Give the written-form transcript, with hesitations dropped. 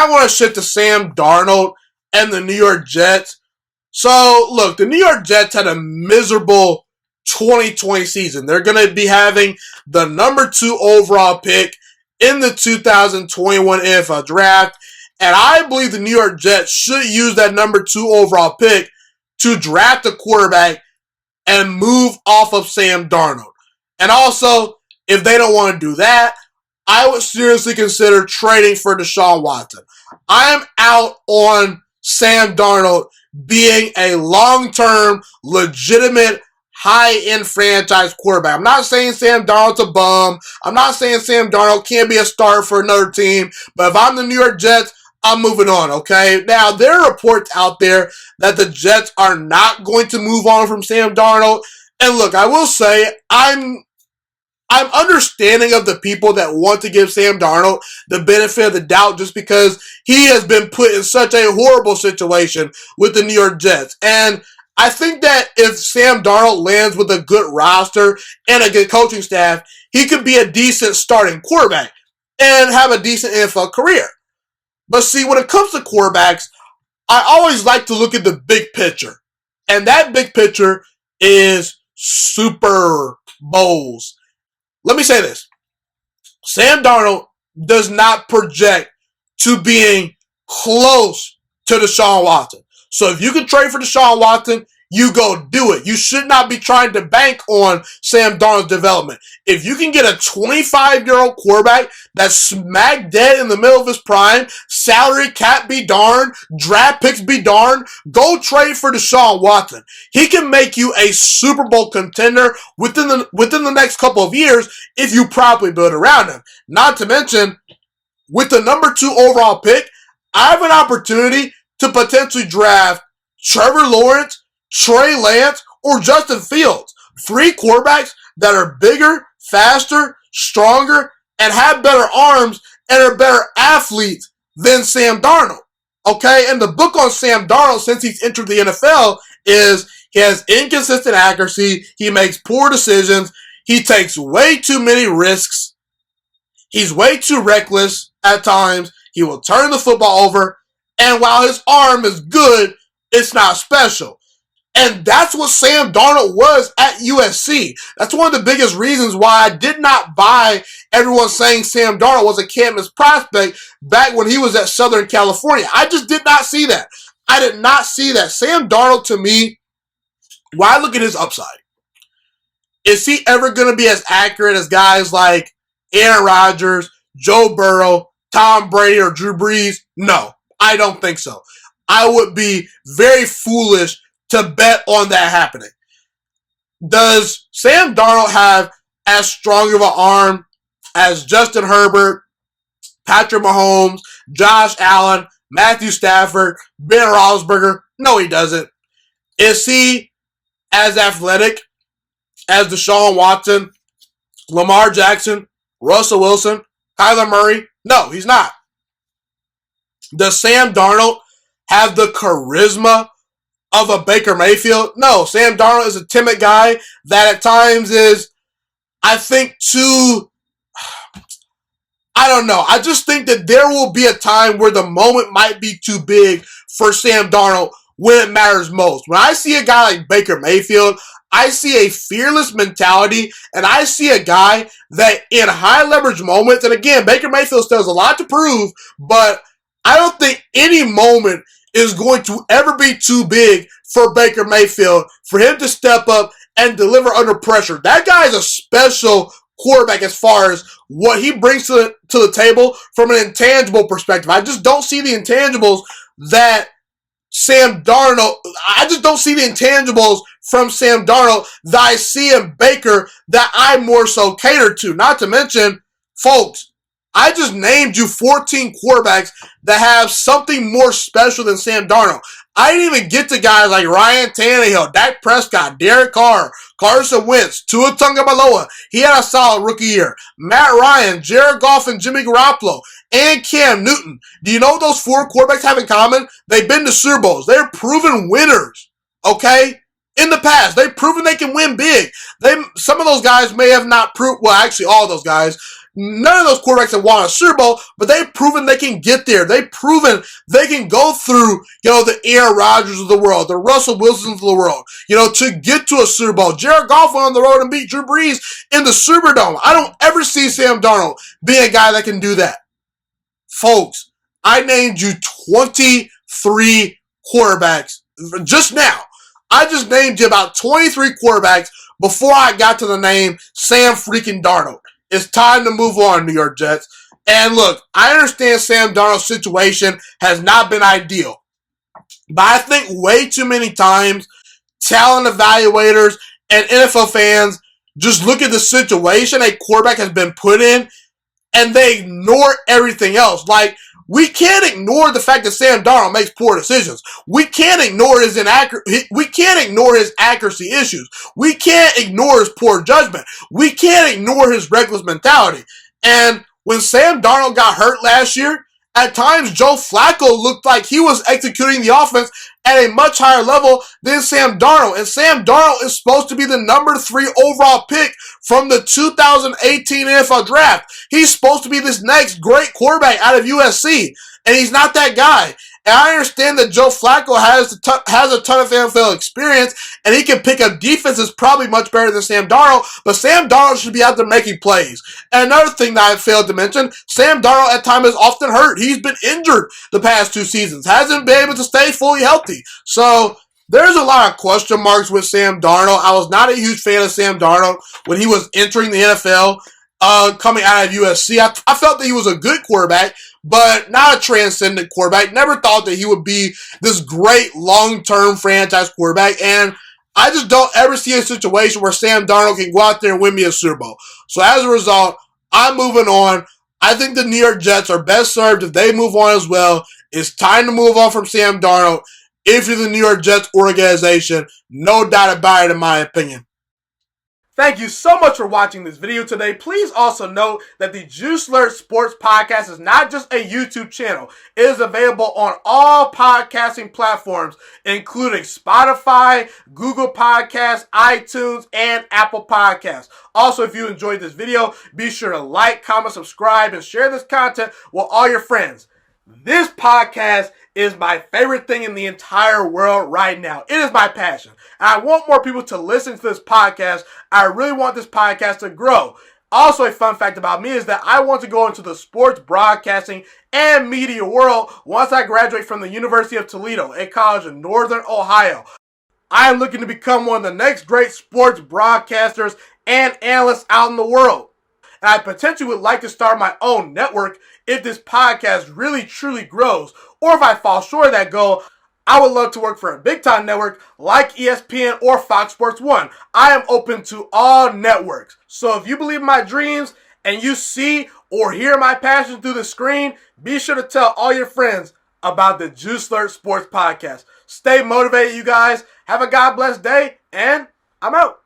I want to shift to Sam Darnold and the New York Jets. So, look, the New York Jets had a miserable 2020 season. They're going to be having the number 2 overall pick in the 2021 NFL Draft. And I believe the New York Jets should use that number 2 overall pick to draft a quarterback and move off of Sam Darnold. And also, if they don't want to do that, I would seriously consider trading for Deshaun Watson. I'm out on Sam Darnold being a long-term, legitimate, high-end franchise quarterback. I'm not saying Sam Darnold's a bum. I'm not saying Sam Darnold can't be a starter for another team. But if I'm the New York Jets, I'm moving on, okay? Now, there are reports out there that the Jets are not going to move on from Sam Darnold. And look, I will say, I'm understanding of the people that want to give Sam Darnold the benefit of the doubt just because he has been put in such a horrible situation with the New York Jets. And I think that if Sam Darnold lands with a good roster and a good coaching staff, he could be a decent starting quarterback and have a decent NFL career. But see, when it comes to quarterbacks, I always like to look at the big picture. And that big picture is Super Bowls. Let me say this. Sam Darnold does not project to being close to Deshaun Watson. So if you can trade for Deshaun Watson, you go do it. You should not be trying to bank on Sam Darnold's development. If you can get a 25-year-old quarterback that's smack dead in the middle of his prime, salary cap be darned, draft picks be darned, go trade for Deshaun Watson. He can make you a Super Bowl contender within the next couple of years if you properly build around him. Not to mention, with the number 2 overall pick, I have an opportunity to potentially draft Trevor Lawrence, Trey Lance, or Justin Fields. 3 quarterbacks that are bigger, faster, stronger, and have better arms and are better athletes than Sam Darnold. Okay? And the book on Sam Darnold since he's entered the NFL is he has inconsistent accuracy, he makes poor decisions, he takes way too many risks, he's way too reckless at times, he will turn the football over, and while his arm is good, it's not special. And that's what Sam Darnold was at USC. That's one of the biggest reasons why I did not buy everyone saying Sam Darnold was a can't-miss prospect back when he was at Southern California. I just did not see that. I did not see that. Sam Darnold, to me, when I look at his upside, is he ever going to be as accurate as guys like Aaron Rodgers, Joe Burrow, Tom Brady, or Drew Brees? No, I don't think so. I would be very foolish to bet on that happening. Does Sam Darnold have as strong of an arm as Justin Herbert, Patrick Mahomes, Josh Allen, Matthew Stafford, Ben Roethlisberger? No, he doesn't. Is he as athletic as Deshaun Watson, Lamar Jackson, Russell Wilson, Kyler Murray? No, he's not. Does Sam Darnold have the charisma of a Baker Mayfield? No, Sam Darnold is a timid guy that at times is, I think, I don't know. I just think that there will be a time where the moment might be too big for Sam Darnold when it matters most. When I see a guy like Baker Mayfield, I see a fearless mentality, and I see a guy that in high leverage moments, and again, Baker Mayfield still has a lot to prove, but I don't think any moment is going to ever be too big for Baker Mayfield for him to step up and deliver under pressure. That guy is a special quarterback as far as what he brings to the table from an intangible perspective. I just don't see the intangibles that Sam Darnold, I just don't see the intangibles from Sam Darnold that I see in Baker that I more so cater to. Not to mention, folks, I just named you 14 quarterbacks that have something more special than Sam Darnold. I didn't even get to guys like Ryan Tannehill, Dak Prescott, Derek Carr, Carson Wentz, Tua Tagovailoa. He had a solid rookie year. Matt Ryan, Jared Goff, and Jimmy Garoppolo, and Cam Newton. Do you know what those 4 quarterbacks have in common? They've been to Super Bowls. They're proven winners, okay? In the past, they've proven they can win big. Some of those guys may have not proved, well, actually all of those guys, None of those quarterbacks have won a Super Bowl, but they've proven they can get there. They've proven they can go through, the Aaron Rodgers of the world, the Russell Wilsons of the world, to get to a Super Bowl. Jared Goff went on the road and beat Drew Brees in the Superdome. I don't ever see Sam Darnold being a guy that can do that. Folks, I named you 23 quarterbacks just now. I just named you about 23 quarterbacks before I got to the name Sam freaking Darnold. It's time to move on, New York Jets. And look, I understand Sam Darnold's situation has not been ideal. But I think way too many times, talent evaluators and NFL fans just look at the situation a quarterback has been put in and they ignore everything else. Like, we can't ignore the fact that Sam Darnold makes poor decisions. We can't ignore his accuracy issues. We can't ignore his poor judgment. We can't ignore his reckless mentality. And when Sam Darnold got hurt last year, at times Joe Flacco looked like he was executing the offense at a much higher level than Sam Darnold. And Sam Darnold is supposed to be the number 3 overall pick from the 2018 NFL Draft. He's supposed to be this next great quarterback out of USC, and he's not that guy. And I understand that Joe Flacco has a ton of NFL experience, and he can pick up defenses probably much better than Sam Darnold, but Sam Darnold should be out there making plays. And another thing that I failed to mention, Sam Darnold at times is often hurt. He's been injured the past 2 seasons, hasn't been able to stay fully healthy. So there's a lot of question marks with Sam Darnold. I was not a huge fan of Sam Darnold when he was entering the NFL, coming out of USC. I felt that he was a good quarterback, but not a transcendent quarterback. Never thought that he would be this great long-term franchise quarterback. And I just don't ever see a situation where Sam Darnold can go out there and win me a Super Bowl. So as a result, I'm moving on. I think the New York Jets are best served if they move on as well. It's time to move on from Sam Darnold. If you're the New York Jets organization, no doubt about it in my opinion. Thank you so much for watching this video today. Please also note that the Juiciest Sports Podcast is not just a YouTube channel. It is available on all podcasting platforms, including Spotify, Google Podcasts, iTunes, and Apple Podcasts. Also, if you enjoyed this video, be sure to like, comment, subscribe, and share this content with all your friends. This podcast is my favorite thing in the entire world right now. It is my passion. And I want more people to listen to this podcast. I really want this podcast to grow. Also, a fun fact about me is that I want to go into the sports broadcasting and media world once I graduate from the University of Toledo, a college in Northern Ohio. I am looking to become one of the next great sports broadcasters and analysts out in the world. And I potentially would like to start my own network if this podcast really truly grows. Or if I fall short of that goal, I would love to work for a big-time network like ESPN or Fox Sports 1. I am open to all networks. So if you believe in my dreams and you see or hear my passion through the screen, be sure to tell all your friends about the Juiciest Sports Podcast. Stay motivated, you guys. Have a God-blessed day, and I'm out.